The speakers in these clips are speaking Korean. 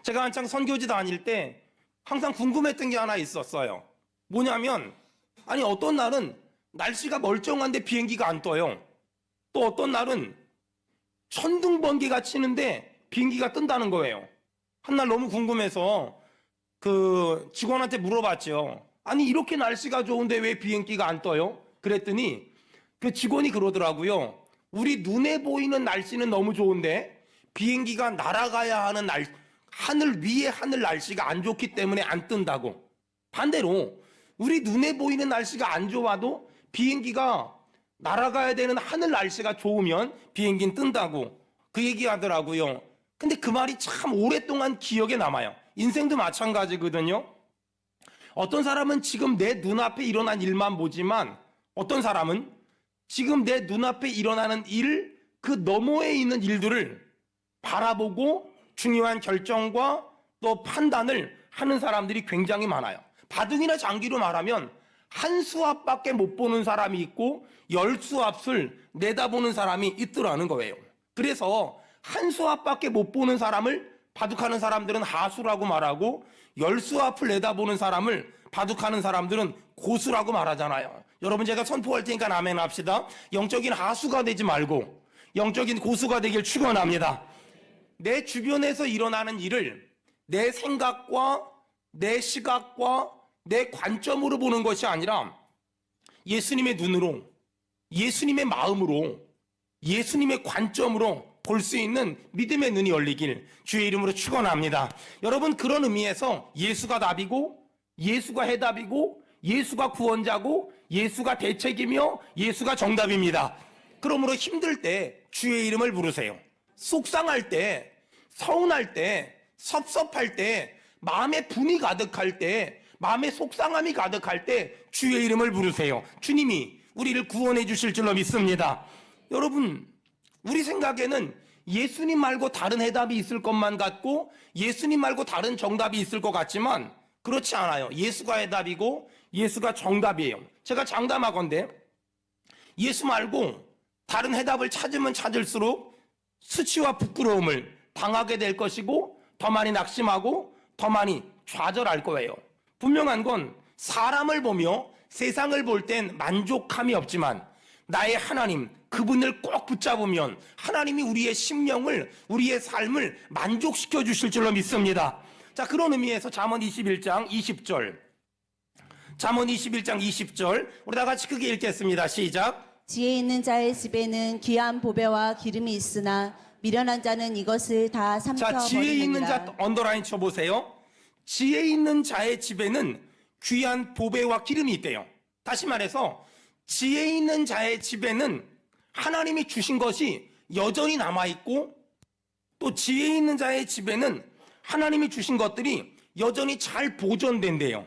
제가 한창 선교지 다닐 때 항상 궁금했던 게 하나 있었어요. 뭐냐면, 아니, 어떤 날은 날씨가 멀쩡한데 비행기가 안 떠요. 또 어떤 날은 천둥번개가 치는데 비행기가 뜬다는 거예요. 한날 너무 궁금해서 그 직원한테 물어봤죠. 아니, 이렇게 날씨가 좋은데 왜 비행기가 안 떠요? 그랬더니 그 직원이 그러더라고요. 우리 눈에 보이는 날씨는 너무 좋은데 비행기가 날아가야 하는 하늘 위에 하늘 날씨가 안 좋기 때문에 안 뜬다고. 반대로 우리 눈에 보이는 날씨가 안 좋아도 비행기가 날아가야 되는 하늘 날씨가 좋으면 비행기는 뜬다고 그 얘기하더라고요. 근데 그 말이 참 오랫동안 기억에 남아요. 인생도 마찬가지거든요. 어떤 사람은 지금 내 눈앞에 일어난 일만 보지만 어떤 사람은 지금 내 눈앞에 일어나는 일, 그 너머에 있는 일들을 바라보고 중요한 결정과 또 판단을 하는 사람들이 굉장히 많아요. 바둑이나 장기로 말하면 한 수 앞밖에 못 보는 사람이 있고 10수 앞을 내다보는 사람이 있더라는 거예요. 그래서 한 수 앞밖에 못 보는 사람을 바둑하는 사람들은 하수라고 말하고 10수 앞을 내다보는 사람을 바둑하는 사람들은 고수라고 말하잖아요. 여러분, 제가 선포할 테니까 아멘 합시다. 영적인 하수가 되지 말고 영적인 고수가 되길 축원합니다. 내 주변에서 일어나는 일을 내 생각과 내 시각과 내 관점으로 보는 것이 아니라 예수님의 눈으로, 예수님의 마음으로, 예수님의 관점으로 볼 수 있는 믿음의 눈이 열리길 주의 이름으로 축원합니다. 여러분, 그런 의미에서 예수가 답이고 예수가 해답이고 예수가 구원자고 예수가 대책이며 예수가 정답입니다. 그러므로 힘들 때 주의 이름을 부르세요. 속상할 때, 서운할 때, 섭섭할 때, 마음에 분이 가득할 때, 마음에 속상함이 가득할 때 주의 이름을 부르세요. 주님이 우리를 구원해 주실 줄로 믿습니다. 여러분, 우리 생각에는 예수님 말고 다른 해답이 있을 것만 같고 예수님 말고 다른 정답이 있을 것 같지만 그렇지 않아요. 예수가 해답이고 예수가 정답이에요. 제가 장담하건대 예수 말고 다른 해답을 찾으면 찾을수록 수치와 부끄러움을 당하게 될 것이고 더 많이 낙심하고 더 많이 좌절할 거예요. 분명한 건 사람을 보며 세상을 볼 땐 만족함이 없지만 나의 하나님, 그분을 꼭 붙잡으면 하나님이 우리의 심령을, 우리의 삶을 만족시켜 주실 줄로 믿습니다. 자, 그런 의미에서 잠언 21장 20절. 잠언 21장 20절. 우리 다 같이 크게 읽겠습니다. 시작. 지혜 있는 자의 집에는 귀한 보배와 기름이 있으나 미련한 자는 이것을 다 삼켜버리느니라. 자, 지혜 있는 자 언더라인 쳐보세요. 지혜 있는 자의 집에는 귀한 보배와 기름이 있대요. 다시 말해서 지혜 있는 자의 집에는 하나님이 주신 것이 여전히 남아있고 또 지혜 있는 자의 집에는 하나님이 주신 것들이 여전히 잘 보존된대요.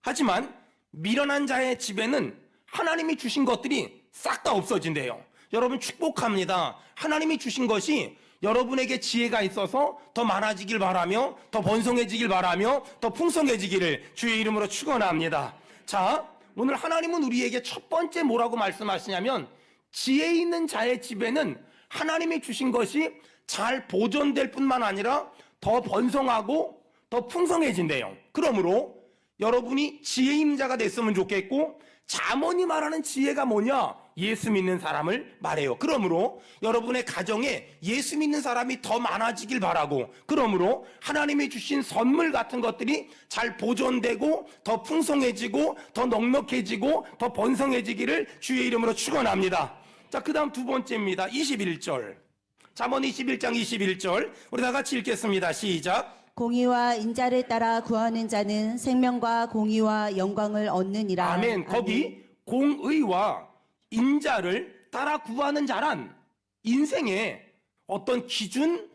하지만 미련한 자의 집에는 하나님이 주신 것들이 싹 다 없어진대요. 여러분, 축복합니다. 하나님이 주신 것이 여러분에게 지혜가 있어서 더 많아지길 바라며 더 번성해지길 바라며 더 풍성해지기를 주의 이름으로 축원합니다. 자, 오늘 하나님은 우리에게 첫 번째 뭐라고 말씀하시냐면 지혜 있는 자의 집에는 하나님이 주신 것이 잘 보존될 뿐만 아니라 더 번성하고 더 풍성해진대요. 그러므로 여러분이 지혜 있는 자가 됐으면 좋겠고 잠언이 말하는 지혜가 뭐냐? 예수 믿는 사람을 말해요. 그러므로 여러분의 가정에 예수 믿는 사람이 더 많아지길 바라고 그러므로 하나님이 주신 선물 같은 것들이 잘 보존되고 더 풍성해지고 더 넉넉해지고 더 번성해지기를 주의 이름으로 축원합니다. 자, 그 다음 두 번째입니다. 21절. 잠언 21장 21절. 우리 다 같이 읽겠습니다. 시작. 공의와 인자를 따라 구하는 자는 생명과 공의와 영광을 얻느니라. 아멘. 거기 공의와 인자를 따라 구하는 자란 인생의 어떤 기준,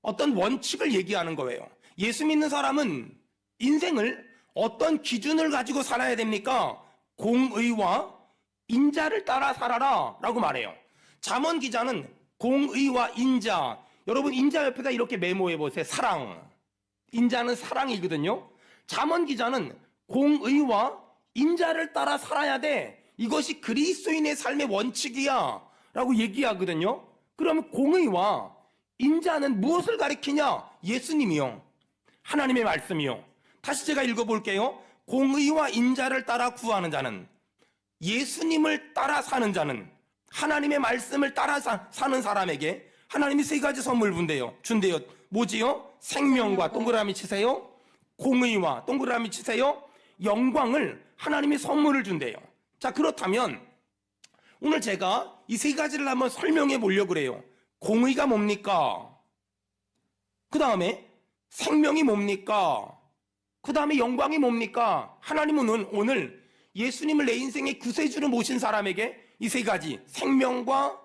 어떤 원칙을 얘기하는 거예요. 예수 믿는 사람은 인생을 어떤 기준을 가지고 살아야 됩니까? 공의와 인자를 따라 살아라 라고 말해요. 잠언 기자는 공의와 인자, 여러분 인자 옆에다 이렇게 메모해 보세요. 사랑. 인자는 사랑이거든요. 잠언 기자는 공의와 인자를 따라 살아야 돼. 이것이 그리스도인의 삶의 원칙이야 라고 얘기하거든요. 그러면 공의와 인자는 무엇을 가리키냐? 예수님이요. 하나님의 말씀이요. 다시 제가 읽어볼게요. 공의와 인자를 따라 구하는 자는, 예수님을 따라 사는 자는, 하나님의 말씀을 따라 사는 사람에게 하나님이 세 가지 선물 준대요. 뭐지요? 생명과 동그라미 치세요. 공의와 동그라미 치세요. 영광을 하나님이 선물을 준대요. 자, 그렇다면 오늘 제가 이 세 가지를 한번 설명해 보려고 그래요. 공의가 뭡니까? 그 다음에 생명이 뭡니까? 그 다음에 영광이 뭡니까? 하나님은 오늘 예수님을 내 인생의 구세주로 모신 사람에게 이 세 가지, 생명과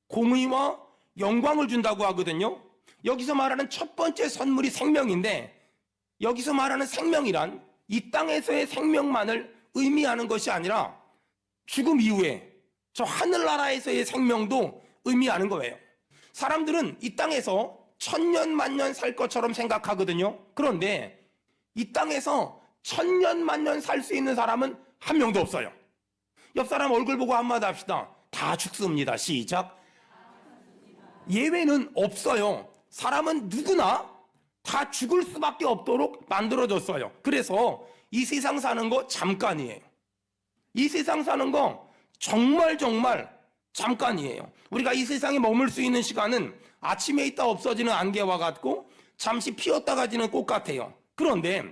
공의와 영광을 준다고 하거든요. 여기서 말하는 첫 번째 선물이 생명인데, 여기서 말하는 생명이란 이 땅에서의 생명만을 의미하는 것이 아니라 죽음 이후에 저 하늘나라에서의 생명도 의미하는 거예요. 사람들은 이 땅에서 천년 만년 살 것처럼 생각하거든요. 그런데 이 땅에서 천년 만년 살 수 있는 사람은 한 명도 없어요. 옆 사람 얼굴 보고 한마디 합시다. 다 죽습니다. 시작. 예외는 없어요. 사람은 누구나 다 죽을 수밖에 없도록 만들어졌어요. 그래서 이 세상 사는 거 잠깐이에요. 이 세상 사는 거 정말 잠깐이에요. 우리가 이 세상에 머물 수 있는 시간은 아침에 있다 없어지는 안개와 같고 잠시 피었다가 지는 꽃 같아요. 그런데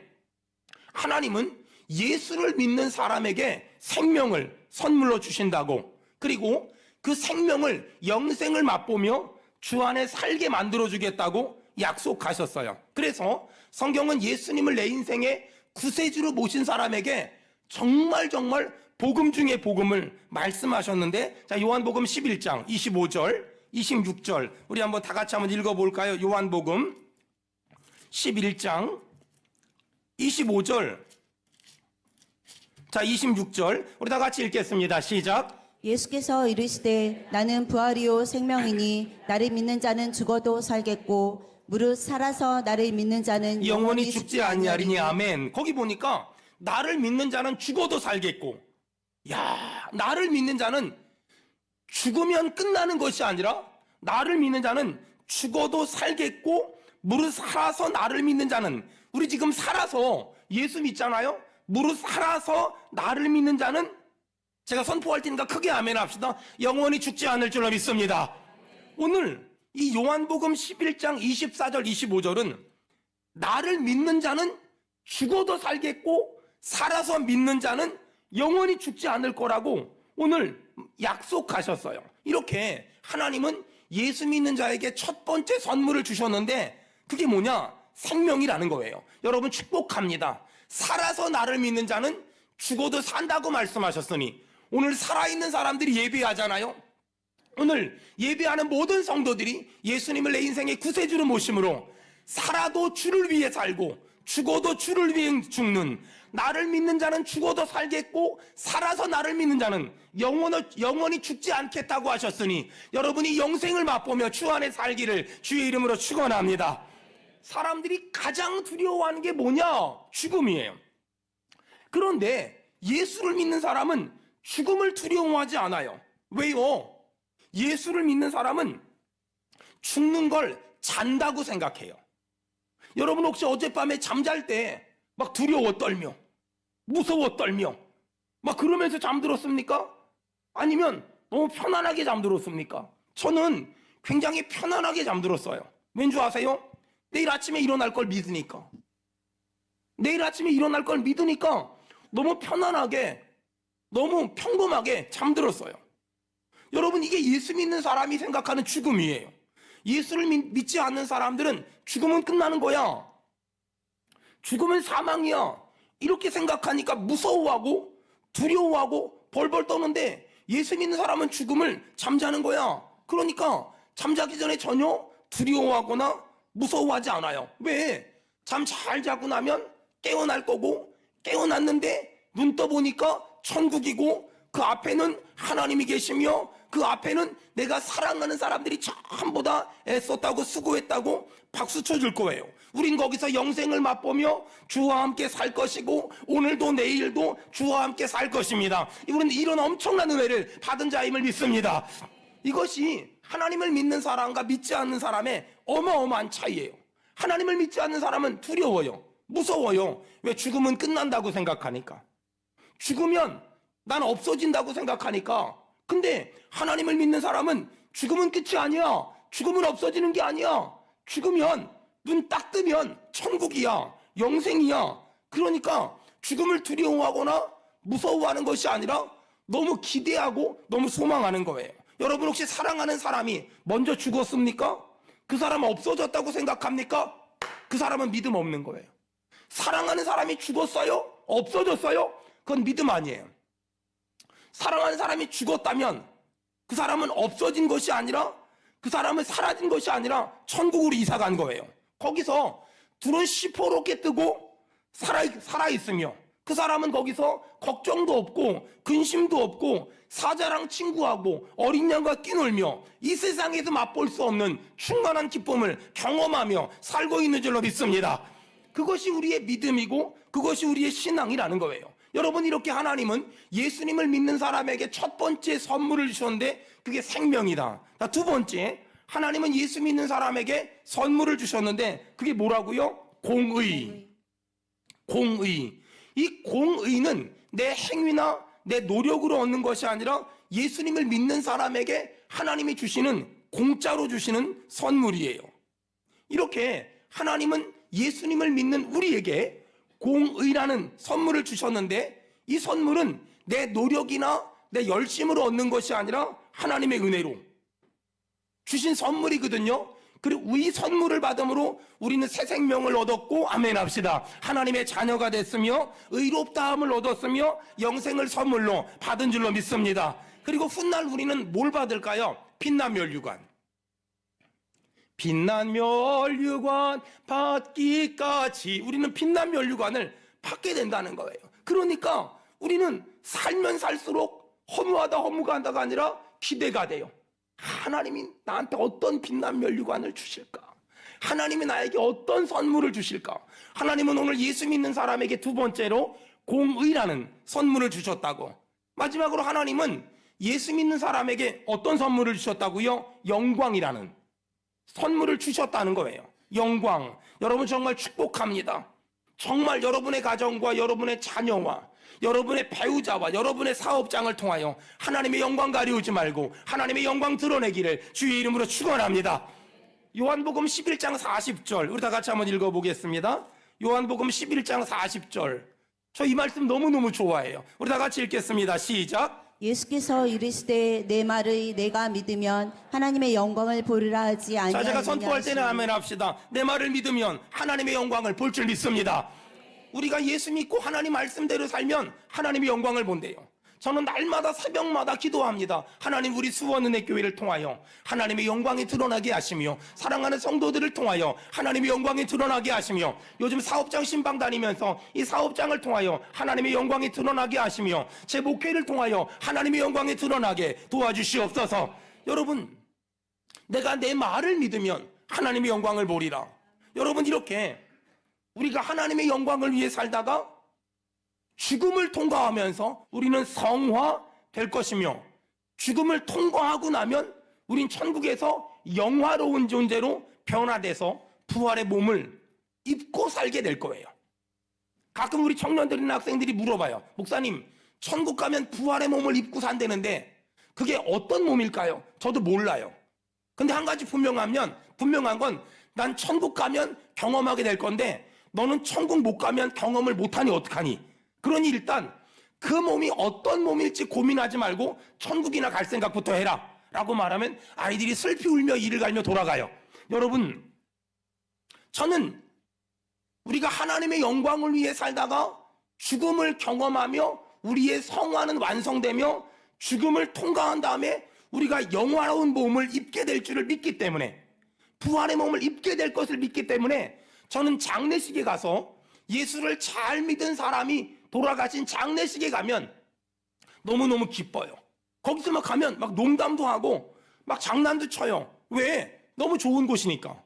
하나님은 예수를 믿는 사람에게 생명을 선물로 주신다고, 그리고 그 생명을 영생을 맛보며 주 안에 살게 만들어주겠다고 약속하셨어요. 그래서 성경은 예수님을 내 인생의 구세주로 모신 사람에게 정말 복음 중에 복음을 말씀하셨는데, 자, 요한복음 11장 25절 26절 우리 한번 다 같이 한번 읽어볼까요? 요한복음 11장 25절, 자, 26절 우리 다 같이 읽겠습니다. 시작. 예수께서 이르시되 나는 부활이요 생명이니 나를 믿는 자는 죽어도 살겠고 무릇 살아서 나를 믿는 자는 영원히 죽지 아니하리니. 아멘. 거기 보니까 나를 믿는 자는 죽어도 살겠고, 야, 나를 믿는 자는 죽으면 끝나는 것이 아니라 나를 믿는 자는 죽어도 살겠고 무릇 살아서 나를 믿는 자는, 우리 지금 살아서 예수 믿잖아요. 무릇 살아서 나를 믿는 자는, 제가 선포할 테니까 크게 아멘 합시다. 영원히 죽지 않을 줄로 믿습니다. 오늘 이 요한복음 11장 24절 25절은 나를 믿는 자는 죽어도 살겠고 살아서 믿는 자는 영원히 죽지 않을 거라고 오늘 약속하셨어요. 이렇게 하나님은 예수 믿는 자에게 첫 번째 선물을 주셨는데 그게 뭐냐? 생명이라는 거예요. 여러분 축복합니다. 살아서 나를 믿는 자는 죽어도 산다고 말씀하셨으니 오늘 살아있는 사람들이 예배하잖아요. 오늘 예배하는 모든 성도들이 예수님을 내 인생의 구세주로 모심으로 살아도 주를 위해 살고 죽어도 주를 위해 죽는, 나를 믿는 자는 죽어도 살겠고 살아서 나를 믿는 자는 영원히 죽지 않겠다고 하셨으니 여러분이 영생을 맛보며 주 안에 살기를 주의 이름으로 축원합니다. 사람들이 가장 두려워하는 게 뭐냐? 죽음이에요. 그런데 예수를 믿는 사람은 죽음을 두려워하지 않아요. 왜요? 예수를 믿는 사람은 죽는 걸 잔다고 생각해요. 여러분 혹시 어젯밤에 잠잘 때 막 두려워 떨며 무서워 떨며 막 그러면서 잠들었습니까? 아니면 너무 편안하게 잠들었습니까? 저는 굉장히 편안하게 잠들었어요. 왠 줄 아세요? 내일 아침에 일어날 걸 믿으니까. 내일 아침에 일어날 걸 믿으니까 너무 편안하게, 너무 평범하게 잠들었어요. 여러분, 이게 예수 믿는 사람이 생각하는 죽음이에요. 예수를 믿지 않는 사람들은 죽음은 끝나는 거야. 죽음은 사망이야. 이렇게 생각하니까 무서워하고 두려워하고 벌벌 떠는데 예수 믿는 사람은 죽음을 잠자는 거야. 그러니까 잠자기 전에 전혀 두려워하거나 무서워하지 않아요. 왜? 잠 잘 자고 나면 깨어날 거고, 깨어났는데 눈 떠보니까 천국이고 그 앞에는 하나님이 계시며 그 앞에는 내가 사랑하는 사람들이 전부 다 애썼다고 수고했다고 박수 쳐줄 거예요. 우린 거기서 영생을 맛보며 주와 함께 살 것이고 오늘도 내일도 주와 함께 살 것입니다. 우리는 이런 엄청난 은혜를 받은 자임을 믿습니다. 이것이 하나님을 믿는 사람과 믿지 않는 사람의 어마어마한 차이예요. 하나님을 믿지 않는 사람은 두려워요. 무서워요. 왜? 죽음은 끝난다고 생각하니까. 죽으면 난 없어진다고 생각하니까. 근데 하나님을 믿는 사람은 죽음은 끝이 아니야. 죽음은 없어지는 게 아니야. 죽으면 눈 딱 뜨면 천국이야. 영생이야. 그러니까 죽음을 두려워하거나 무서워하는 것이 아니라 너무 기대하고 너무 소망하는 거예요. 여러분 혹시 사랑하는 사람이 먼저 죽었습니까? 그 사람은 없어졌다고 생각합니까? 그 사람은 믿음 없는 거예요. 사랑하는 사람이 죽었어요? 없어졌어요? 그건 믿음 아니에요. 사랑하는 사람이 죽었다면 그 사람은 없어진 것이 아니라, 그 사람은 사라진 것이 아니라 천국으로 이사 간 거예요. 거기서 둘은 시퍼렇게 뜨고 살아있으며 그 사람은 거기서 걱정도 없고 근심도 없고 사자랑 친구하고 어린 양과 끼놀며 이 세상에서 맛볼 수 없는 충만한 기쁨을 경험하며 살고 있는 줄로 믿습니다. 그것이 우리의 믿음이고 그것이 우리의 신앙이라는 거예요. 여러분, 이렇게 하나님은 예수님을 믿는 사람에게 첫 번째 선물을 주셨는데 그게 생명이다. 두 번째, 하나님은 예수 믿는 사람에게 선물을 주셨는데 그게 뭐라고요? 공의. 이 공의는 내 행위나 내 노력으로 얻는 것이 아니라 예수님을 믿는 사람에게 하나님이 주시는, 공짜로 주시는 선물이에요. 이렇게 하나님은 예수님을 믿는 우리에게 공의라는 선물을 주셨는데 이 선물은 내 노력이나 내 열심으로 얻는 것이 아니라 하나님의 은혜로 주신 선물이거든요. 그리고 이 선물을 받음으로 우리는 새 생명을 얻었고, 아멘 합시다. 하나님의 자녀가 됐으며 의롭다함을 얻었으며 영생을 선물로 받은 줄로 믿습니다. 그리고 훗날 우리는 뭘 받을까요? 빛난 면류관. 빛난 면류관 받기까지 우리는 빛난 면류관을 받게 된다는 거예요. 그러니까 우리는 살면 살수록 허무가 아니라 기대가 돼요. 하나님이 나한테 어떤 빛난 면류관을 주실까? 하나님이 나에게 어떤 선물을 주실까? 하나님은 오늘 예수 믿는 사람에게 두 번째로 공의라는 선물을 주셨다고. 마지막으로 하나님은 예수 믿는 사람에게 어떤 선물을 주셨다고요? 영광이라는 선물을 주셨다는 거예요. 영광. 여러분 정말 축복합니다. 정말 여러분의 가정과 여러분의 자녀와 여러분의 배우자와 여러분의 사업장을 통하여 하나님의 영광 가리우지 말고 하나님의 영광 드러내기를 주의 이름으로 축원합니다. 요한복음 11장 40절 우리 다 같이 한번 읽어보겠습니다. 요한복음 11장 40절. 저 이 말씀 너무너무 좋아해요. 우리 다 같이 읽겠습니다. 시작. 예수께서 이르시되 내 말을 내가 믿으면 하나님의 영광을 보리라 하지 자, 아니하느냐 제가 선포할 때는 하시니. 아멘 합시다. 내 말을 믿으면 하나님의 영광을 볼 줄 믿습니다. 우리가 예수 믿고 하나님 말씀대로 살면 하나님의 영광을 본대요. 저는 날마다 새벽마다 기도합니다. 하나님, 우리 수원은혜교회를 통하여 하나님의 영광이 드러나게 하시며 사랑하는 성도들을 통하여 하나님의 영광이 드러나게 하시며 요즘 사업장 신방 다니면서 이 사업장을 통하여 하나님의 영광이 드러나게 하시며 제 목회를 통하여 하나님의 영광이 드러나게 도와주시옵소서. 여러분, 내가 내 말을 믿으면 하나님의 영광을 보리라. 여러분, 이렇게 우리가 하나님의 영광을 위해 살다가 죽음을 통과하면서 우리는 성화될 것이며 죽음을 통과하고 나면 우린 천국에서 영화로운 존재로 변화돼서 부활의 몸을 입고 살게 될 거예요. 가끔 우리 청년들이나 학생들이 물어봐요. 목사님, 천국 가면 부활의 몸을 입고 산다는데 그게 어떤 몸일까요? 저도 몰라요. 근데 한 가지 분명한 건 난 천국 가면 경험하게 될 건데 너는 천국 못 가면 경험을 못하니 어떡하니? 그러니 일단 그 몸이 어떤 몸일지 고민하지 말고 천국이나 갈 생각부터 해라 라고 말하면 아이들이 슬피 울며 이를 갈며 돌아가요. 여러분, 저는 우리가 하나님의 영광을 위해 살다가 죽음을 경험하며 우리의 성화는 완성되며 죽음을 통과한 다음에 우리가 영화로운 몸을 입게 될 줄을 믿기 때문에, 부활의 몸을 입게 될 것을 믿기 때문에 저는 장례식에 가서 예수를 잘 믿은 사람이 돌아가신 장례식에 가면 너무너무 기뻐요. 거기서 막 가면 막 농담도 하고 막 장난도 쳐요. 왜? 너무 좋은 곳이니까.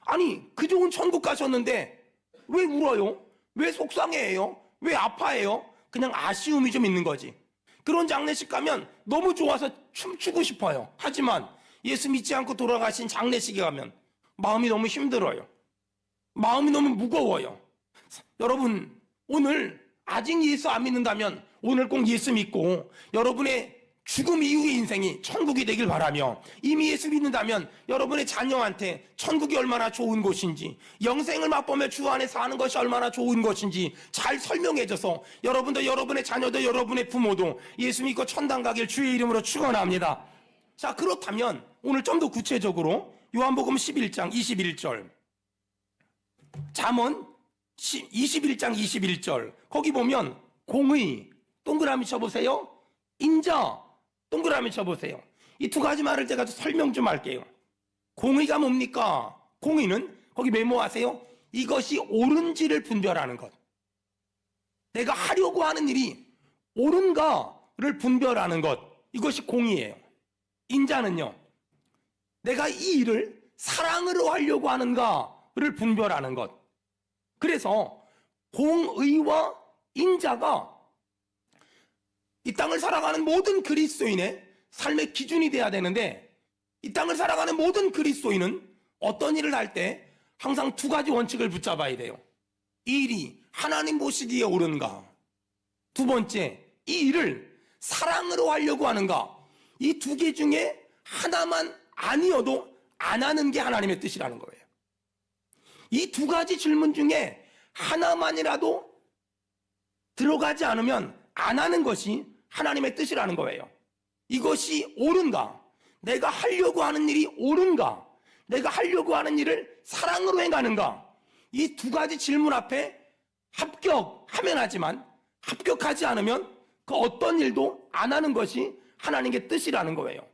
아니, 그 좋은 천국 가셨는데 왜 울어요? 왜 속상해해요? 왜 아파해요? 그냥 아쉬움이 좀 있는 거지. 그런 장례식 가면 너무 좋아서 춤추고 싶어요. 하지만 예수 믿지 않고 돌아가신 장례식에 가면 마음이 너무 힘들어요. 마음이 너무 무거워요. 여러분, 오늘 아직 예수 안 믿는다면 오늘 꼭 예수 믿고 여러분의 죽음 이후의 인생이 천국이 되길 바라며, 이미 예수 믿는다면 여러분의 자녀한테 천국이 얼마나 좋은 곳인지, 영생을 맛보며 주 안에 사는 것이 얼마나 좋은 것인지 잘 설명해줘서 여러분도, 여러분의 자녀도, 여러분의 부모도 예수 믿고 천당 가길 주의 이름으로 축원합니다. 자, 그렇다면 오늘 좀 더 구체적으로 요한복음 11장 21절, 잠언 21장 21절, 거기 보면 공의, 동그라미 쳐보세요. 인자, 동그라미 쳐보세요. 이 두 가지 말을 제가 설명 좀 할게요. 공의가 뭡니까? 공의는 거기 메모하세요. 이것이 옳은지를 분별하는 것. 내가 하려고 하는 일이 옳은가를 분별하는 것. 이것이 공의예요. 인자는요, 내가 이 일을 사랑으로 하려고 하는가를 분별하는 것. 그래서 공의와 인자가 이 땅을 살아가는 모든 그리스도인의 삶의 기준이 돼야 되는데, 이 땅을 살아가는 모든 그리스도인은 어떤 일을 할 때 항상 두 가지 원칙을 붙잡아야 돼요. 이 일이 하나님 보시기에 옳은가, 두 번째, 이 일을 사랑으로 하려고 하는가. 이 두 개 중에 하나만 아니어도 안 하는 게 하나님의 뜻이라는 거예요. 이 두 가지 질문 중에 하나만이라도 들어가지 않으면 안 하는 것이 하나님의 뜻이라는 거예요. 이것이 옳은가, 내가 하려고 하는 일이 옳은가, 내가 하려고 하는 일을 사랑으로 행하는가. 이 두 가지 질문 앞에 합격하면 하지만 합격하지 않으면 그 어떤 일도 안 하는 것이 하나님의 뜻이라는 거예요.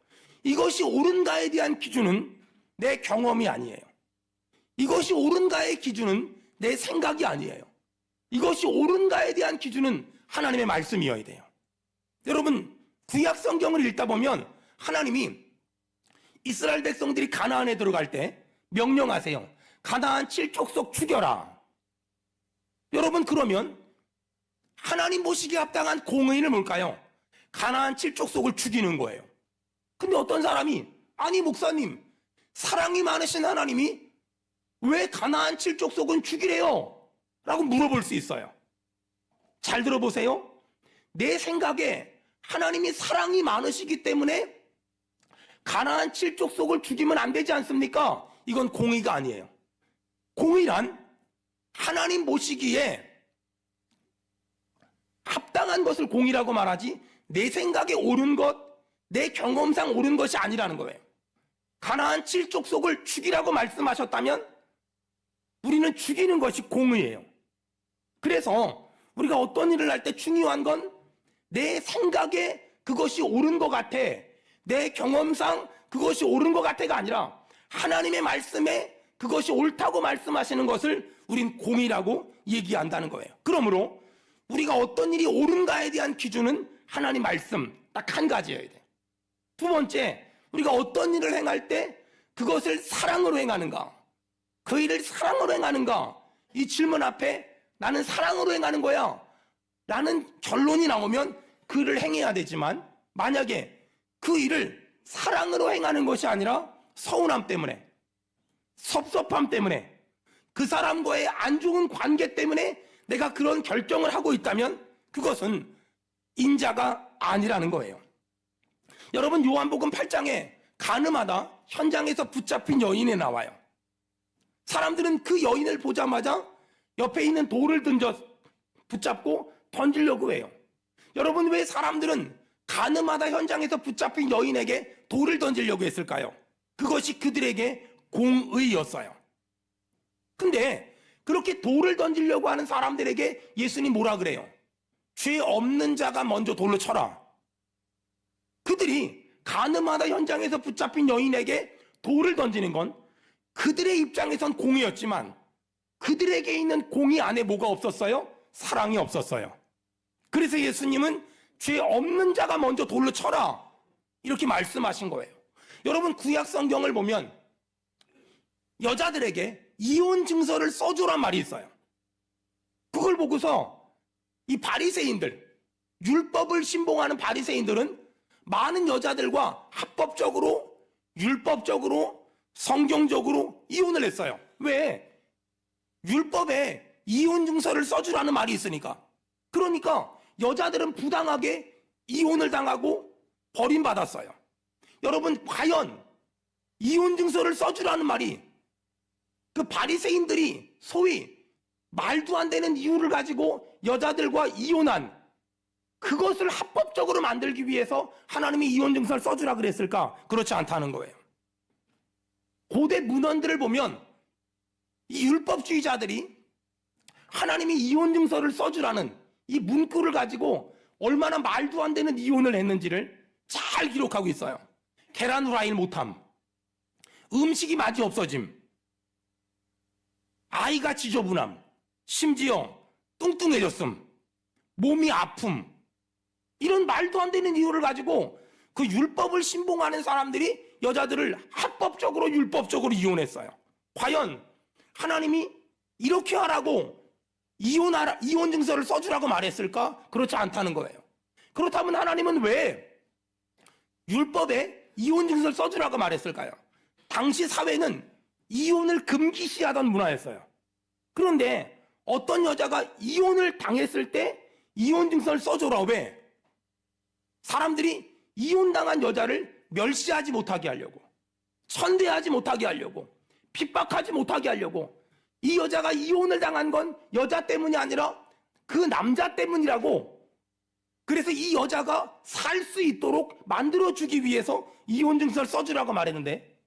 이것이 옳은가에 대한 기준은 내 경험이 아니에요. 이것이 옳은가의 기준은 내 생각이 아니에요. 이것이 옳은가에 대한 기준은 하나님의 말씀이어야 돼요. 여러분, 구약 성경을 읽다 보면 하나님이 이스라엘 백성들이 가나안에 들어갈 때 명령하세요. 가나안 7족속 죽여라. 여러분, 그러면 하나님 보시기에 합당한 공의는 뭘까요? 가나안 7족속을 죽이는 거예요. 근데 어떤 사람이, 아니 목사님, 사랑이 많으신 하나님이 왜 가나안 7족속은 죽이래요? 라고 물어볼 수 있어요. 잘 들어보세요. 내 생각에 하나님이 사랑이 많으시기 때문에 가나안 7족속을 죽이면 안 되지 않습니까? 이건 공의가 아니에요. 공의란 하나님 보시기에 합당한 것을 공의라고 말하지, 내 생각에 옳은 것, 내 경험상 옳은 것이 아니라는 거예요. 가나안 7족속을 죽이라고 말씀하셨다면 우리는 죽이는 것이 공의예요. 그래서 우리가 어떤 일을 할 때 중요한 건 내 생각에 그것이 옳은 것 같아, 내 경험상 그것이 옳은 것 같아가 아니라 하나님의 말씀에 그것이 옳다고 말씀하시는 것을 우린 공의라고 얘기한다는 거예요. 그러므로 우리가 어떤 일이 옳은가에 대한 기준은 하나님 말씀 딱 한 가지여야 돼요. 두 번째, 우리가 어떤 일을 행할 때 그것을 사랑으로 행하는가, 그 일을 사랑으로 행하는가. 이 질문 앞에 나는 사랑으로 행하는 거야 라는 결론이 나오면 그 일을 행해야 되지만, 만약에 그 일을 사랑으로 행하는 것이 아니라 서운함 때문에, 섭섭함 때문에, 그 사람과의 안 좋은 관계 때문에 내가 그런 결정을 하고 있다면 그것은 인자가 아니라는 거예요. 여러분, 요한복음 8장에 가늠하다 현장에서 붙잡힌 여인이 나와요. 사람들은 그 여인을 보자마자 옆에 있는 돌을 붙잡고 던지려고 해요. 여러분, 왜 사람들은 가늠하다 현장에서 붙잡힌 여인에게 돌을 던지려고 했을까요? 그것이 그들에게 공의였어요. 근데 그렇게 돌을 던지려고 하는 사람들에게 예수님 뭐라 그래요? 죄 없는 자가 먼저 돌로 쳐라. 그들이 가늠하다 현장에서 붙잡힌 여인에게 돌을 던지는 건 그들의 입장에선 공의였지만 그들에게 있는 공의 안에 뭐가 없었어요? 사랑이 없었어요. 그래서 예수님은 죄 없는 자가 먼저 돌로 쳐라 이렇게 말씀하신 거예요. 여러분, 구약 성경을 보면 여자들에게 이혼 증서를 써주란 말이 있어요. 그걸 보고서 이 바리새인들, 율법을 신봉하는 바리새인들은 많은 여자들과 합법적으로, 율법적으로, 성경적으로 이혼을 했어요. 왜? 율법에 이혼 증서를 써주라는 말이 있으니까. 그러니까 여자들은 부당하게 이혼을 당하고 버림받았어요. 여러분, 과연 이혼 증서를 써주라는 말이 그 바리새인들이 소위 말도 안 되는 이유를 가지고 여자들과 이혼한 그것을 합법적으로 만들기 위해서 하나님이 이혼 증서를 써주라 그랬을까? 그렇지 않다는 거예요. 고대 문헌들을 보면 이 율법주의자들이 하나님이 이혼 증서를 써주라는 이 문구를 가지고 얼마나 말도 안 되는 이혼을 했는지를 잘 기록하고 있어요. 계란 후라이를 못함, 음식이 맛이 없어짐, 아이가 지저분함, 심지어 뚱뚱해졌음, 몸이 아픔, 이런 말도 안 되는 이유를 가지고 그 율법을 신봉하는 사람들이 여자들을 합법적으로 율법적으로 이혼했어요. 과연 하나님이 이렇게 하라고 이혼 증서를 써주라고 말했을까? 그렇지 않다는 거예요. 그렇다면 하나님은 왜 율법에 이혼 증서를 써주라고 말했을까요? 당시 사회는 이혼을 금기시하던 문화였어요. 그런데 어떤 여자가 이혼을 당했을 때 이혼 증서를 써줘라. 왜? 사람들이 이혼당한 여자를 멸시하지 못하게 하려고, 천대하지 못하게 하려고, 핍박하지 못하게 하려고. 이 여자가 이혼을 당한 건 여자 때문이 아니라 그 남자 때문이라고, 그래서 이 여자가 살 수 있도록 만들어주기 위해서 이혼 증서를 써주라고 말했는데,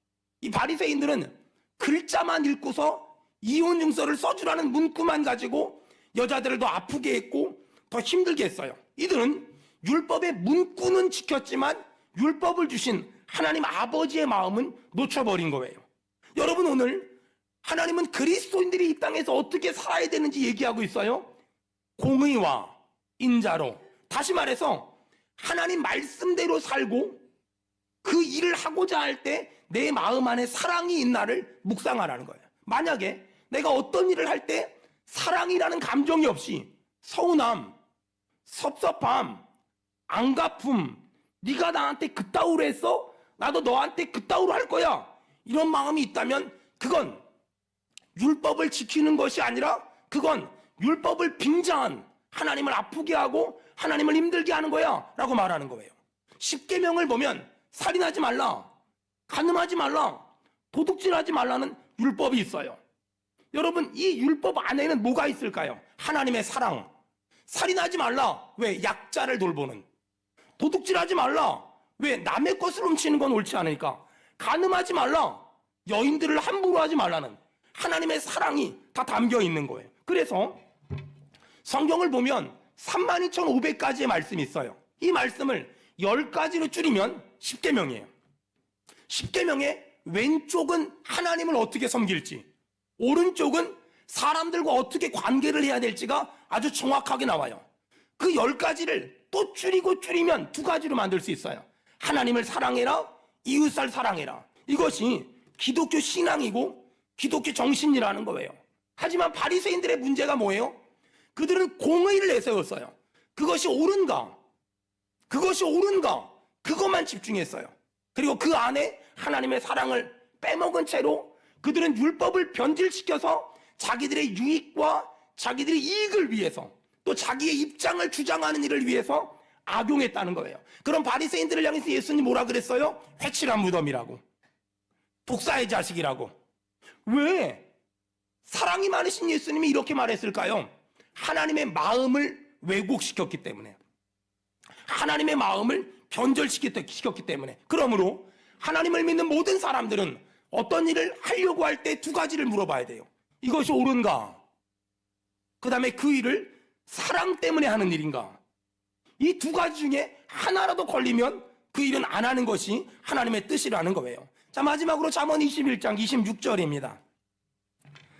이 바리새인들은 글자만 읽고서 이혼 증서를 써주라는 문구만 가지고 여자들을 더 아프게 했고 더 힘들게 했어요. 이들은 율법의 문구는 지켰지만 율법을 주신 하나님 아버지의 마음은 놓쳐버린 거예요. 여러분, 오늘 하나님은 그리스도인들이 이 땅에서 어떻게 살아야 되는지 얘기하고 있어요. 공의와 인자로, 다시 말해서 하나님 말씀대로 살고 그 일을 하고자 할 때 내 마음 안에 사랑이 있나를 묵상하라는 거예요. 만약에 내가 어떤 일을 할 때 사랑이라는 감정이 없이 서운함, 섭섭함, 안갚음, 네가 나한테 그따위로 했어? 나도 너한테 그따위로 할 거야, 이런 마음이 있다면 그건 율법을 지키는 것이 아니라 그건 율법을 빙자한, 하나님을 아프게 하고 하나님을 힘들게 하는 거야 라고 말하는 거예요. 십계명을 보면 살인하지 말라, 간음하지 말라, 도둑질하지 말라는 율법이 있어요. 여러분, 이 율법 안에는 뭐가 있을까요? 하나님의 사랑. 살인하지 말라, 왜? 약자를 돌보는. 도둑질하지 말라, 왜? 남의 것을 훔치는 건 옳지 않으니까. 간음하지 말라, 여인들을 함부로 하지 말라는 하나님의 사랑이 다 담겨 있는 거예요. 그래서 성경을 보면 32,500가지의 말씀이 있어요. 이 말씀을 10가지로 줄이면 십계명이에요. 십계명의 왼쪽은 하나님을 어떻게 섬길지, 오른쪽은 사람들과 어떻게 관계를 해야 될지가 아주 정확하게 나와요. 그 10가지를 또 줄이면 2가지로 만들 수 있어요. 하나님을 사랑해라, 이웃을 사랑해라. 이것이 기독교 신앙이고 기독교 정신이라는 거예요. 하지만 바리새인들의 문제가 뭐예요? 그들은 공의를 내세웠어요. 그것이 옳은가? 그것만 집중했어요. 그리고 그 안에 하나님의 사랑을 빼먹은 채로 그들은 율법을 변질시켜서 자기들의 유익과 자기들의 이익을 위해서, 또 자기의 입장을 주장하는 일을 위해서 악용했다는 거예요. 그럼 바리새인들을 향해서 예수님 뭐라 그랬어요? 회칠한 무덤이라고, 독사의 자식이라고. 왜 사랑이 많으신 예수님이 이렇게 말했을까요? 하나님의 마음을 왜곡시켰기 때문에, 하나님의 마음을 변절시켰기 때문에. 그러므로 하나님을 믿는 모든 사람들은 어떤 일을 하려고 할 때 2가지를 물어봐야 돼요. 이것이 옳은가? 그 다음에 그 일을 사랑 때문에 하는 일인가? 이 2가지 중에 하나라도 걸리면 그 일은 안 하는 것이 하나님의 뜻이라는 거예요. 자, 마지막으로 잠언 21장 26절입니다.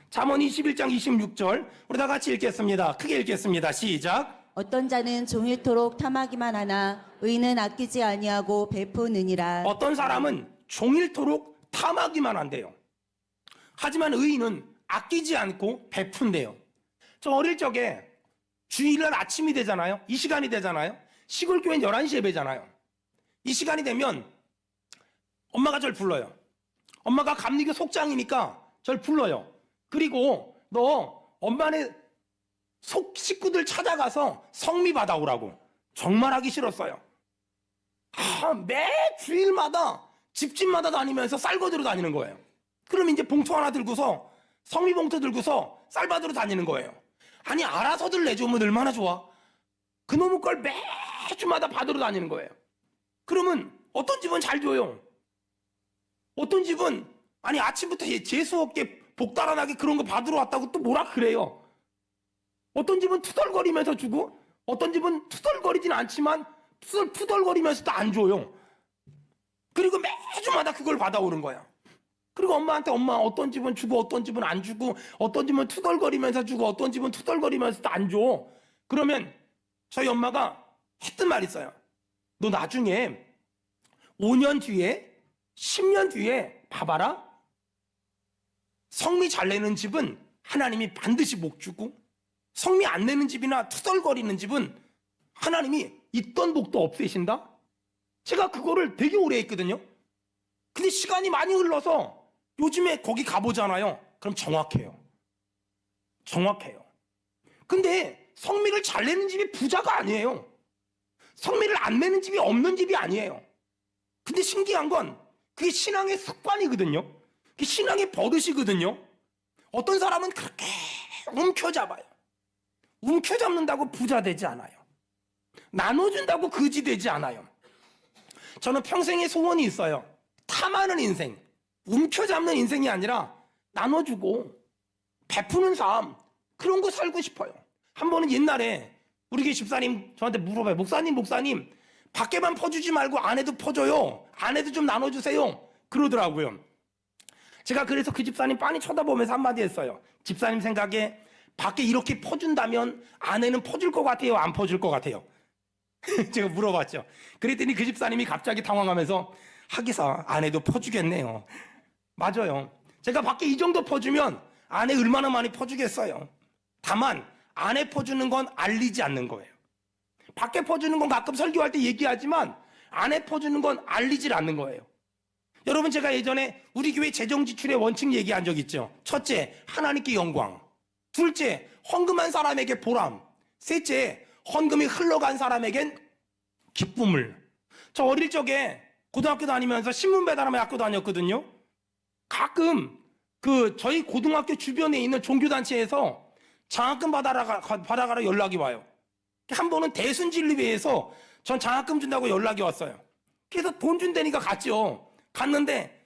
잠언 21장 26절 우리 다 같이 읽겠습니다. 크게 읽겠습니다. 시작. 어떤 자는 종일토록 탐하기만 하나 의는 아끼지 아니하고 베푸느니라. 어떤 사람은 종일토록 탐하기만 한대요. 하지만 의인은 아끼지 않고 베푼대요. 저 어릴 적에 주일날 아침이 되잖아요. 이 시간이 되잖아요. 시골교회는 11시 예배잖아요. 이 시간이 되면 엄마가 절 불러요. 엄마가 감리교 속장이니까 절 불러요. 그리고 너 엄마네 속 식구들 찾아가서 성미 받아오라고. 정말 하기 싫었어요. 매 주일마다 집집마다 다니면서 쌀 거들어 다니는 거예요. 그럼 이제 봉투 하나 들고서 성미 봉투 들고서 쌀 받으러 다니는 거예요. 아니 알아서들 내주면 얼마나 좋아. 그놈의 걸 매주마다 받으러 다니는 거예요. 그러면 어떤 집은 잘 줘요. 어떤 집은 아니 아침부터 재수없게 복달아나게 그런 거 받으러 왔다고 또 뭐라 그래요. 어떤 집은 투덜거리면서 주고 어떤 집은 투덜거리진 않지만 투덜거리면서도 안 줘요. 그리고 매주마다 그걸 받아오는 거야. 그리고 엄마한테 엄마 어떤 집은 주고 어떤 집은 안 주고 어떤 집은 투덜거리면서 주고 어떤 집은 투덜거리면서도 안 줘. 그러면 저희 엄마가 했던 말이 있어요. 너 나중에 5년 뒤에 10년 뒤에 봐봐라. 성미 잘 내는 집은 하나님이 반드시 복 주고 성미 안 내는 집이나 투덜거리는 집은 하나님이 있던 복도 없애신다? 제가 그거를 되게 오래 했거든요. 근데 시간이 많이 흘러서 요즘에 거기 가보잖아요. 그럼 정확해요. 정확해요. 근데 성미를 잘 내는 집이 부자가 아니에요. 성미를 안 내는 집이 없는 집이 아니에요. 근데 신기한 건 그게 신앙의 습관이거든요. 그게 신앙의 버릇이거든요. 어떤 사람은 그렇게 움켜잡아요. 움켜잡는다고 부자 되지 않아요. 나눠준다고 거지 되지 않아요. 저는 평생의 소원이 있어요. 탐하는 인생, 움켜잡는 인생이 아니라 나눠주고 베푸는 삶, 그런 거 살고 싶어요. 한 번은 옛날에 우리 교회 집사님 저한테 물어봐요. 목사님 밖에만 퍼주지 말고 안에도 퍼줘요. 안에도 좀 나눠주세요. 그러더라고요. 제가 그래서 그 집사님 빤히 쳐다보면서 한마디 했어요. 집사님 생각에 밖에 이렇게 퍼준다면 안에는 퍼줄 것 같아요? 안 퍼줄 것 같아요? 제가 물어봤죠. 그랬더니 그 집사님이 갑자기 당황하면서 하기사 안에도 퍼주겠네요. 맞아요. 제가 밖에 이 정도 퍼주면 안에 얼마나 많이 퍼주겠어요. 다만 안에 퍼주는 건 알리지 않는 거예요. 밖에 퍼주는 건 가끔 설교할 때 얘기하지만 안에 퍼주는 건 알리질 않는 거예요. 여러분 제가 예전에 우리 교회 재정 지출의 원칙 얘기한 적 있죠. 첫째, 하나님께 영광. 둘째, 헌금한 사람에게 보람. 셋째, 헌금이 흘러간 사람에겐 기쁨을. 저 어릴 적에 고등학교 다니면서 신문 배달하며 학교 다녔거든요. 가끔 저희 고등학교 주변에 있는 종교단체에서 장학금 받아가라 연락이 와요. 한 번은 대순진리회에서 전 장학금 준다고 연락이 왔어요. 그래서 돈 준다니까 갔죠. 갔는데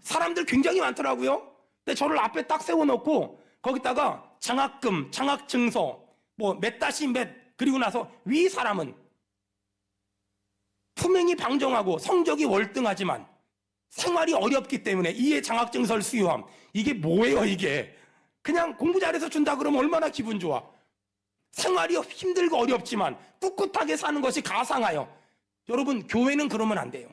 사람들 굉장히 많더라고요. 근데 저를 앞에 딱 세워놓고 거기다가 장학금, 장학증서 몇 다시 몇 그리고 나서 위 사람은 품행이 방정하고 성적이 월등하지만 생활이 어렵기 때문에 이에 장학증서를 수여함. 이게 뭐예요 이게. 그냥 공부 잘해서 준다 그러면 얼마나 기분 좋아. 생활이 힘들고 어렵지만 꿋꿋하게 사는 것이 가상하여. 여러분 교회는 그러면 안 돼요.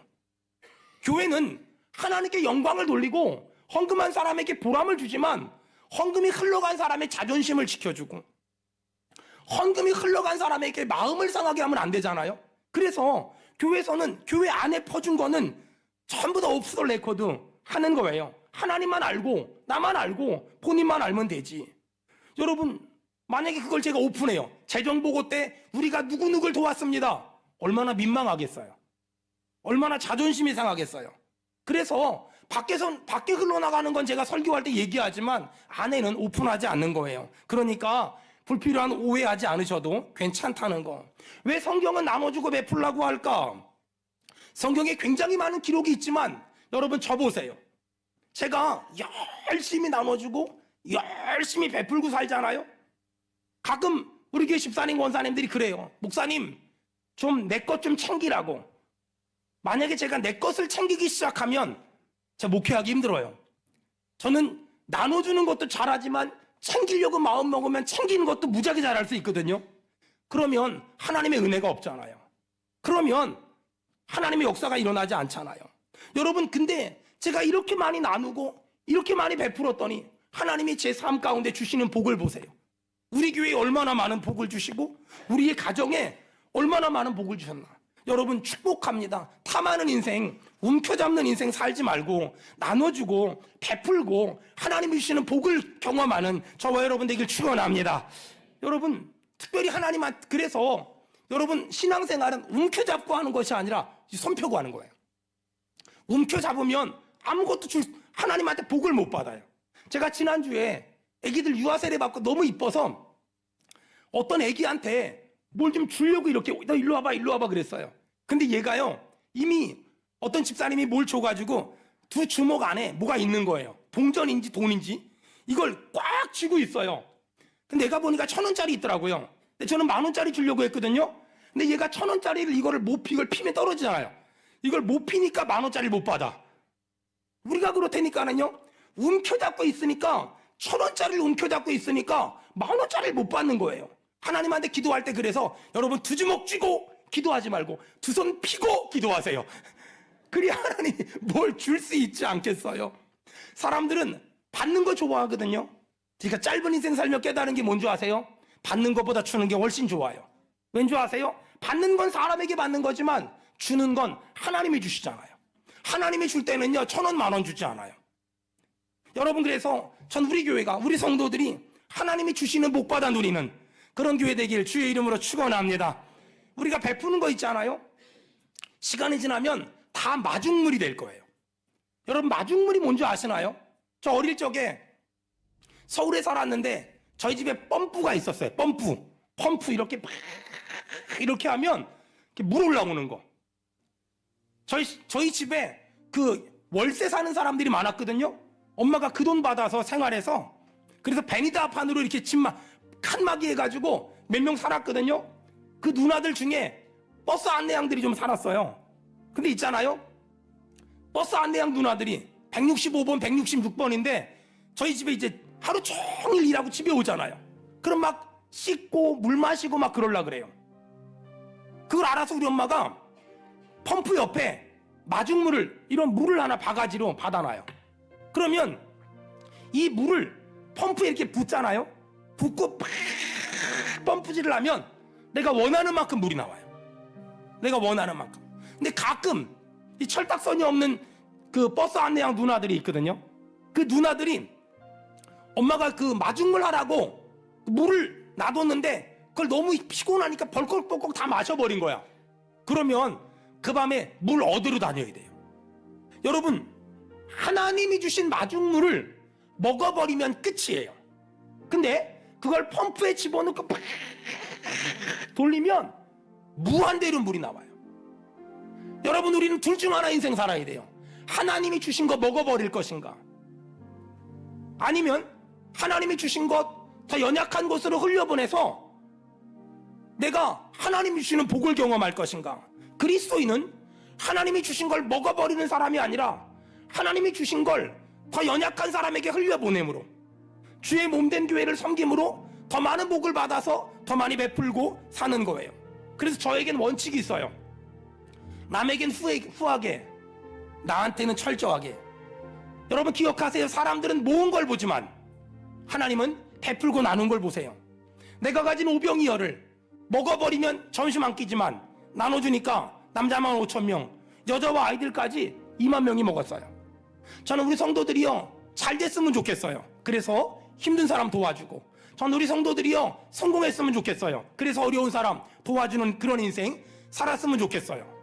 교회는 하나님께 영광을 돌리고 헌금한 사람에게 보람을 주지만 헌금이 흘러간 사람의 자존심을 지켜주고 헌금이 흘러간 사람에게 마음을 상하게 하면 안 되잖아요. 그래서 교회에서는 교회 안에 퍼준 거는 전부 다 오프 더 레코드 하는 거예요. 하나님만 알고 나만 알고 본인만 알면 되지. 여러분 만약에 그걸 제가 오픈해요. 재정보고 때 우리가 누구누구를 도왔습니다. 얼마나 민망하겠어요. 얼마나 자존심이 상하겠어요. 그래서 밖에 흘러나가는 건 제가 설교할 때 얘기하지만 안에는 오픈하지 않는 거예요. 그러니까 불필요한 오해하지 않으셔도 괜찮다는 거. 왜 성경은 나눠주고 베풀라고 할까? 성경에 굉장히 많은 기록이 있지만 여러분 저 보세요. 제가 열심히 나눠주고 열심히 베풀고 살잖아요. 가끔 우리 교회 집사님 권사님들이 그래요. 목사님 좀 내 것 좀 챙기라고. 만약에 제가 내 것을 챙기기 시작하면 제가 목회하기 힘들어요. 저는 나눠주는 것도 잘하지만 챙기려고 마음 먹으면 챙기는 것도 무지하게 잘할 수 있거든요. 그러면 하나님의 은혜가 없잖아요. 그러면 하나님의 역사가 일어나지 않잖아요. 여러분 근데 제가 이렇게 많이 나누고 이렇게 많이 베풀었더니 하나님이 제 삶 가운데 주시는 복을 보세요. 우리 교회에 얼마나 많은 복을 주시고 우리의 가정에 얼마나 많은 복을 주셨나. 여러분 축복합니다. 탐하는 인생, 움켜잡는 인생 살지 말고 나눠주고 베풀고 하나님이 주시는 복을 경험하는 저와 여러분 되길 축원합니다. 여러분 특별히 하나님한테, 그래서 여러분 신앙생활은 움켜잡고 하는 것이 아니라 손 펴고 하는 거예요. 움켜잡으면 아무것도 하나님한테 복을 못 받아요. 제가 지난주에 애기들 유아 세례 받고 너무 이뻐서 어떤 애기한테 뭘 좀 주려고 이렇게 너 일로 와봐 그랬어요. 근데 얘가요 이미 어떤 집사님이 뭘 줘가지고 두 주먹 안에 뭐가 있는 거예요. 동전인지 돈인지 이걸 꽉 쥐고 있어요. 근데 내가 보니까 1,000원짜리 있더라고요. 근데 저는 10,000원짜리 주려고 했거든요. 근데 얘가 1,000원짜리를 이걸 피면 떨어지잖아요. 이걸 못 피니까 10,000원짜리 못 받아. 우리가 그렇다니까는요, 움켜잡고 있으니까 1,000원짜리를 움켜잡고 있으니까 10,000원짜리를 못 받는 거예요. 하나님한테 기도할 때 그래서 여러분 두 주먹 쥐고 기도하지 말고 두 손 피고 기도하세요. 그래야 하나님이 뭘 줄 수 있지 않겠어요? 사람들은 받는 거 좋아하거든요. 그러니까 짧은 인생 살며 깨달은 게 뭔지 아세요? 받는 것보다 주는 게 훨씬 좋아요. 왠지 아세요? 받는 건 사람에게 받는 거지만 주는 건 하나님이 주시잖아요. 하나님이 줄 때는요 1,000원 10,000원 주지 않아요. 여러분 그래서 전 우리 교회가, 우리 성도들이 하나님이 주시는 복 받아 누리는 그런 교회 되길 주의 이름으로 축원합니다. 우리가 베푸는 거 있잖아요. 시간이 지나면 다 마중물이 될 거예요. 여러분 마중물이 뭔지 아시나요? 저 어릴 적에 서울에 살았는데 저희 집에 펌프가 있었어요. 펌프 이렇게 막 이렇게 하면 이렇게 물 올라오는 거. 저희 집에 그 월세 사는 사람들이 많았거든요. 엄마가 그 돈 받아서 생활해서 그래서 베니다판으로 이렇게 칸막이 해가지고 몇 명 살았거든요. 그 누나들 중에 버스 안내양들이 좀 살았어요. 근데 있잖아요, 버스 안내양 누나들이 165번, 166번인데 저희 집에 이제 하루 종일 일하고 집에 오잖아요. 그럼 막 씻고 물 마시고 막 그러려 그래요. 그걸 알아서 우리 엄마가 펌프 옆에 마중물을, 이런 물을 하나 바가지로 받아놔요. 그러면 이 물을 펌프에 이렇게 붓잖아요. 붓고 팍 펌프질을 하면 내가 원하는 만큼 물이 나와요. 내가 원하는 만큼. 근데 가끔 이 철딱선이 없는 그 버스 안내양 누나들이 있거든요. 그 누나들이 엄마가 그 마중물 하라고 물을 놔뒀는데 그걸 너무 피곤하니까 벌컥벌컥 다 마셔버린 거야. 그러면 그 밤에 물 얻으러 다녀야 돼요. 여러분 하나님이 주신 마중물을 먹어버리면 끝이에요. 근데 그걸 펌프에 집어넣고 팍 돌리면 무한대로 물이 나와요. 여러분 우리는 둘 중 하나 인생 살아야 돼요. 하나님이 주신 거 먹어버릴 것인가, 아니면 하나님이 주신 것 더 연약한 곳으로 흘려보내서 내가 하나님이 주시는 복을 경험할 것인가. 그리스도인은 하나님이 주신 걸 먹어버리는 사람이 아니라 하나님이 주신 걸 더 연약한 사람에게 흘려보냄으로 주의 몸된 교회를 섬김으로 더 많은 복을 받아서 더 많이 베풀고 사는 거예요. 그래서 저에겐 원칙이 있어요. 남에겐 후하게, 나한테는 철저하게. 여러분 기억하세요. 사람들은 모은 걸 보지만 하나님은 베풀고 나눈 걸 보세요. 내가 가진 오병이어를 먹어버리면 점심 한 끼지만 나눠주니까 남자만 5,000명, 여자와 아이들까지 2만 명이 먹었어요. 저는 우리 성도들이요 잘 됐으면 좋겠어요. 그래서 힘든 사람 도와주고, 저는 우리 성도들이요 성공했으면 좋겠어요. 그래서 어려운 사람 도와주는 그런 인생 살았으면 좋겠어요.